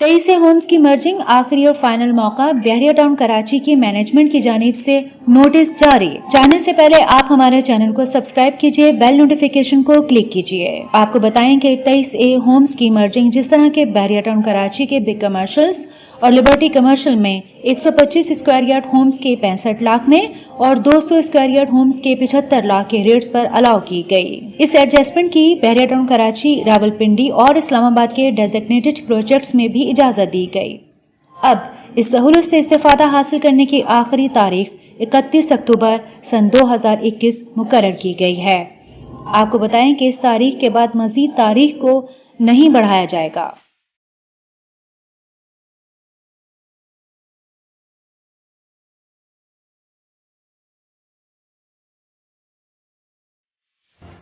23 homes کی merging آخری اور فائنل موقع بحریہ ٹاؤن کراچی کی مینجمنٹ کی جانب سے نوٹس جاری۔ جانے سے پہلے آپ ہمارے چینل کو سبسکرائب کیجئے، بیل نوٹیفیکیشن کو کلک کیجئے۔ آپ کو بتائیں کہ 23 ہومز کی مرجنگ جس طرح کے بحریہ ٹاؤن کراچی کے بگ کمرشلز اور لبرٹی کمرشل میں 125 اسکوائر یارڈ ہومز کے 65 لاکھ میں اور 200 اسکوائر یارڈ ہومز کے 75 لاکھ کے ریٹس پر الاؤ کی گئی۔ اس ایڈجسٹمنٹ کی بحریہ ٹاؤن کراچی، راولپنڈی اور اسلام آباد کے ڈیزگنیٹڈ پروجیکٹس میں بھی اجازت دی گئی۔ اب اس سہولت سے استفادہ حاصل کرنے کی آخری تاریخ 31 اکتوبر سن 2021 مقرر کی گئی ہے۔ آپ کو بتائیں کہ اس تاریخ کے بعد مزید تاریخ کو نہیں بڑھایا جائے گا۔